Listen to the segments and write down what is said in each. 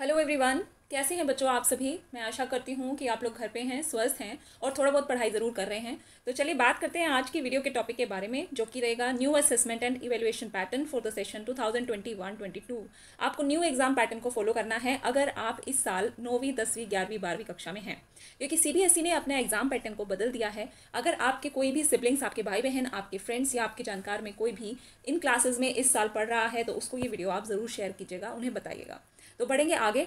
Hello everyone, कैसे हैं बच्चों आप सभी। मैं आशा करती हूँ कि आप लोग घर पे हैं, स्वस्थ हैं और थोड़ा बहुत पढ़ाई ज़रूर कर रहे हैं। तो चलिए बात करते हैं आज की वीडियो के टॉपिक के बारे में, जो कि रहेगा new assessment and evaluation pattern for the session 2021-22। आपको न्यू एग्जाम पैटर्न को फॉलो करना है अगर आप इस साल 9वीं 10वीं 11वीं 12वीं कक्षा में हैं, क्योंकि सीबीएसई ने अपने एग्जाम पैटर्न को बदल दिया है। अगर आपके कोई भी सिबलिंग्स, आपके भाई बहन, आपके फ्रेंड्स या आपके जानकार में कोई भी इन क्लासेस में इस साल पढ़ रहा है तो उसको ये वीडियो आप ज़रूर शेयर कीजिएगा, उन्हें बताइएगा। तो बढ़ेंगे आगे।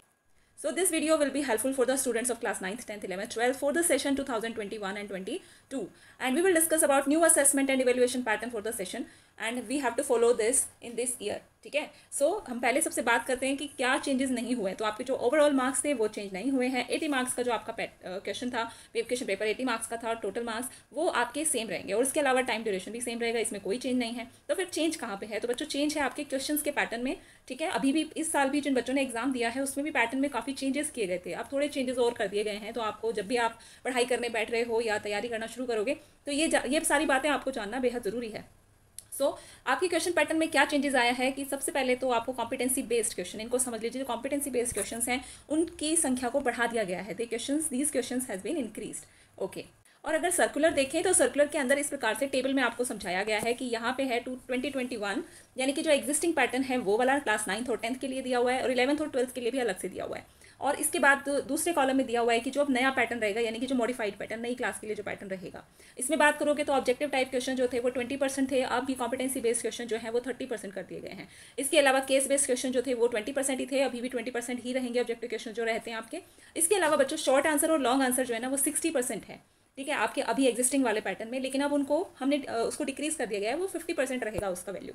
So this video will be helpful for the students of class 9th, 10th, 11th, 12th for the session 2021 and 22. And we will discuss about new assessment and evaluation pattern for the session and we have to follow this in this year. ठीक है। सो हम पहले सबसे बात करते हैं कि क्या चेंजेस नहीं हुए। तो आपके जो ओवरऑल मार्क्स थे वो चेंज नहीं हुए हैं। 80 मार्क्स का जो आपका क्वेश्चन था, क्वेश्चन पेपर 80 मार्क्स का था और टोटल मार्क्स वो आपके सेम रहेंगे और उसके अलावा टाइम ड्यूरेशन भी सेम रहेगा, इसमें कोई चेंज नहीं है। तो फिर चेंज कहाँ पे है? तो बच्चों चेंज है आपके क्वेश्चंस के पैटर्न में। ठीक है, अभी भी इस साल भी जिन बच्चों ने एग्जाम दिया है उसमें भी पैटर्न में काफ़ी चेंजेस किए गए थे। अब थोड़े चेंजेस और कर दिए गए हैं। तो आपको जब भी आप पढ़ाई करने बैठ रहे हो या तैयारी करना शुरू करोगे तो ये सारी बातें आपको जानना बेहद ज़रूरी है। आपकी क्वेश्चन पैटर्न में क्या चेंजेस आया है कि सबसे पहले तो आपको कॉम्पिटेंसी बेस्ड क्वेश्चन, इनको समझ लीजिए। जो कॉम्पिटेंसी बेस्ड क्वेश्चंस हैं उनकी संख्या को बढ़ा दिया गया है। These questions has been increased. Okay. और अगर सर्कुलर देखें तो सर्कुलर के अंदर इस प्रकार से टेबल में आपको समझाया गया है कि यहाँ पे है 2021, यानी कि जो एग्जिस्टिंग पैटर्न है वो वाला क्लास 9th और 10th के लिए दिया हुआ है और 11th और 12th के लिए भी अलग से दिया हुआ है। और इसके बाद दूसरे कॉलम में दिया हुआ है कि जो अब नया पैटर्न रहेगा, यानी कि जो मॉडिफाइड पैटर्न नई क्लास के लिए जो पैटर्न रहेगा, इसमें बात करोगे तो ऑब्जेक्टिव टाइप क्वेश्चन जो थे वो 20% थे। अब भी कॉम्पिटेंसी बेस्ड क्वेश्चन जो है वो 30% कर दिए गए हैं। इसके अलावा केस बेस्ड क्वेश्चन जो थे वो 20% ही थे, अभी भी 20% ही रहेंगे ऑब्जेक्टिव क्वेश्चन जो रहते हैं आपके। इसके अलावा बच्चों शॉर्ट आंसर और लॉन्ग आंसर जो है ना वो 60% है। ठीक है, आपके अभी एग्जिस्टिंग वाले पैटर्न में, लेकिन अब उनको हमने उसको डिक्रीज कर दिया गया है, वो 50% रहेगा उसका वैल्यू।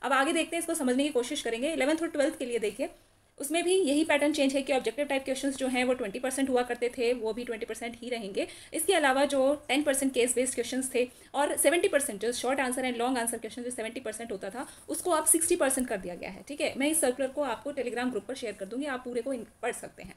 अब आगे देखते हैं, इसको समझने की कोशिश करेंगे। 11th और 12th के लिए देखिए, उसमें भी यही पैटर्न चेंज है कि ऑब्जेक्टिव टाइप क्वेश्चंस जो हैं वो 20% हुआ करते थे, वो भी 20% ही रहेंगे। इसके अलावा जो 10% केस बेस्ड क्वेश्चंस थे और 70% जो short answer and long answer question जो 70% होता था उसको आप 60% कर दिया गया है। ठीक है, मैं इस सर्कुलर को आपको टेलीग्राम ग्रुप पर शेयर कर दूंगी, आप पूरे को पढ़ सकते हैं।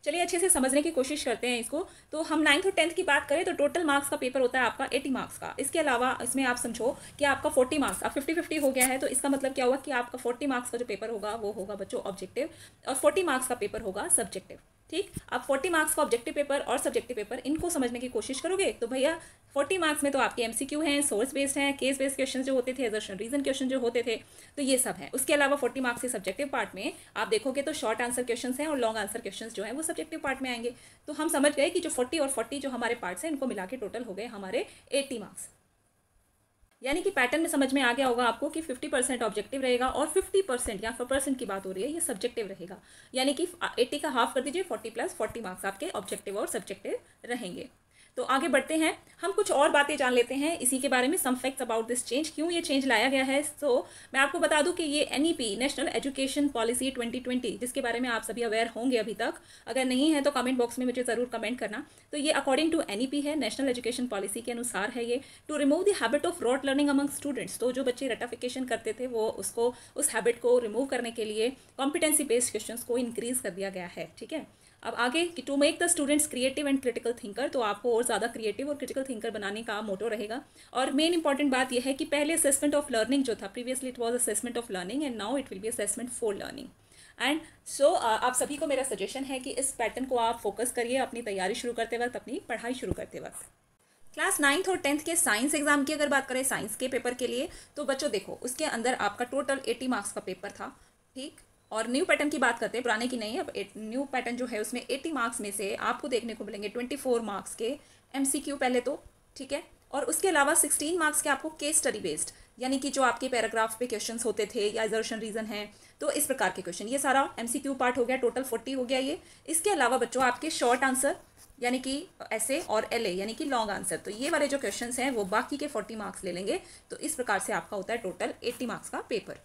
चलिए अच्छे से समझने की कोशिश करते हैं इसको। तो हम 9th और 10th की बात करें तो टोटल मार्क्स का पेपर होता है आपका 80 मार्क्स का। इसके अलावा इसमें आप समझो कि आपका 40 मार्क्स, अब 50-50 हो गया है। तो इसका मतलब क्या हुआ कि आपका 40 मार्क्स का जो पेपर होगा वो होगा बच्चों ऑब्जेक्टिव और 40 मार्क्स का पेपर होगा सब्जेक्टिव। ठीक, अब 40 मार्क्स का ऑब्जेक्टिव पेपर और सब्जेक्टिव पेपर इनको समझने की कोशिश करोगे तो भैया 40 मार्क्स में तो आपके एमसीक्यू हैं, सोर्स बेस्ड हैं, केस बेस्ड क्वेश्चन जो होते थे, असर्शन रीजन क्वेश्चन जो होते थे, तो ये सब है। उसके अलावा 40 मार्क्स के सब्जेक्टिव पार्ट में आप देखोगे तो शॉर्ट आंसर क्वेश्चन हैं और लॉन्ग आंसर क्वेश्चन जो है वो सब्जेक्टिव पार्ट में आएंगे। तो हम समझ गए कि जो 40 और 40 जो हमारे पार्ट्स हैं इनको मिला के टोटल हो गए हमारे 80 मार्क्स। यानी कि पैटर्न में समझ में आ गया होगा आपको कि 50% ऑब्जेक्टिव रहेगा और 50% या 4% की बात हो रही है, ये सब्जेक्टिव रहेगा। यानी कि 80 का हाफ कर दीजिए, 40 + 40 मार्क्स आपके ऑब्जेक्टिव और सब्जेक्टिव रहेंगे। तो आगे बढ़ते हैं, हम कुछ और बातें जान लेते हैं इसी के बारे में, some facts about this change, क्यों ये चेंज लाया गया है। तो मैं आपको बता दूं कि ये एनईपी, नेशनल एजुकेशन पॉलिसी 2020, जिसके बारे में आप सभी अवेयर होंगे अभी तक, अगर नहीं है तो कमेंट बॉक्स में मुझे ज़रूर कमेंट करना। तो ये अकॉर्डिंग टू एनईपी है, नेशनल एजुकेशन पॉलिसी के अनुसार है ये, to remove the habit of rote learning among students. तो जो बच्चे रटाफिकेशन करते थे वो उसको, उस हैबिट को रिमूव करने के लिए कॉम्पिटेंसी बेस्ड क्वेश्चंस को इंक्रीज कर दिया गया है। ठीक है, अब आगे कि to make the students creative and critical thinker, तो आपको और ज़्यादा क्रिएटिव और क्रिटिकल थिंकर बनाने का मोटो रहेगा। और मेन इंपॉर्टेंट बात यह है कि पहले असेसमेंट ऑफ लर्निंग जो था, previously it was assessment of learning and now it will be assessment for learning. And so आप सभी को मेरा सजेशन है कि इस पैटर्न को आप फोकस करिए अपनी तैयारी शुरू करते वक्त, अपनी पढ़ाई शुरू करते वक्त। क्लास 9th और 10th के साइंस एग्जाम की अगर बात करें, साइंस के पेपर के लिए, तो बच्चों देखो उसके अंदर आपका टोटल 80 मार्क्स का पेपर था। ठीक, और न्यू पैटर्न की बात करते हैं, पुराने की नहीं। अब न्यू पैटर्न जो है उसमें 80 मार्क्स में से आपको देखने को मिलेंगे 24 मार्क्स के एमसीक्यू पहले तो। ठीक है, और उसके अलावा 16 मार्क्स के आपको केस स्टडी बेस्ड, यानी कि जो आपके पैराग्राफ पे क्वेश्चंस होते थे या असर्शन रीजन है, तो इस प्रकार के क्वेश्चन, ये सारा एमसीक्यू पार्ट हो गया, टोटल 40 हो गया ये। इसके अलावा बच्चों आपके शॉर्ट आंसर यानी कि ऐसे और एलए यानी कि लॉन्ग आंसर, तो ये वाले जो क्वेश्चंस हैं वो बाकी के 40 मार्क्स ले लेंगे। तो इस प्रकार से आपका होता है टोटल 80 मार्क्स का पेपर।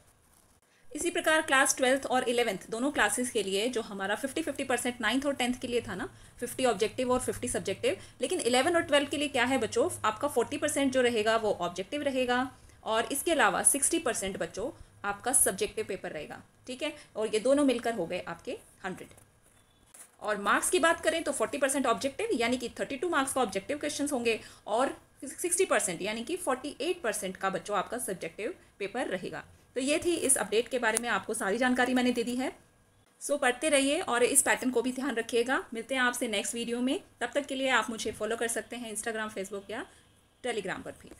इसी प्रकार क्लास 12th और 11th दोनों क्लासेस के लिए जो हमारा 50-50% 9th और 10th के लिए था ना, 50 ऑब्जेक्टिव और 50 सब्जेक्टिव, लेकिन 11 और 12 के लिए क्या है बच्चों, आपका 40% जो रहेगा वो ऑब्जेक्टिव रहेगा और इसके अलावा 60% बच्चों आपका सब्जेक्टिव पेपर रहेगा। ठीक है, और ये दोनों मिलकर हो गए आपके 100। और मार्क्स की बात करें तो 40% ऑब्जेक्टिव यानी कि 32 मार्क्स का ऑब्जेक्टिव क्वेश्चन होंगे और 60% यानी कि 48% का बच्चों आपका सब्जेक्टिव पेपर रहेगा। तो ये थी इस अपडेट के बारे में, आपको सारी जानकारी मैंने दे दी है। सो पढ़ते रहिए और इस पैटर्न को भी ध्यान रखिएगा। मिलते हैं आपसे नेक्स्ट वीडियो में। तब तक के लिए आप मुझे फॉलो कर सकते हैं इंस्टाग्राम, फेसबुक या टेलीग्राम पर भी।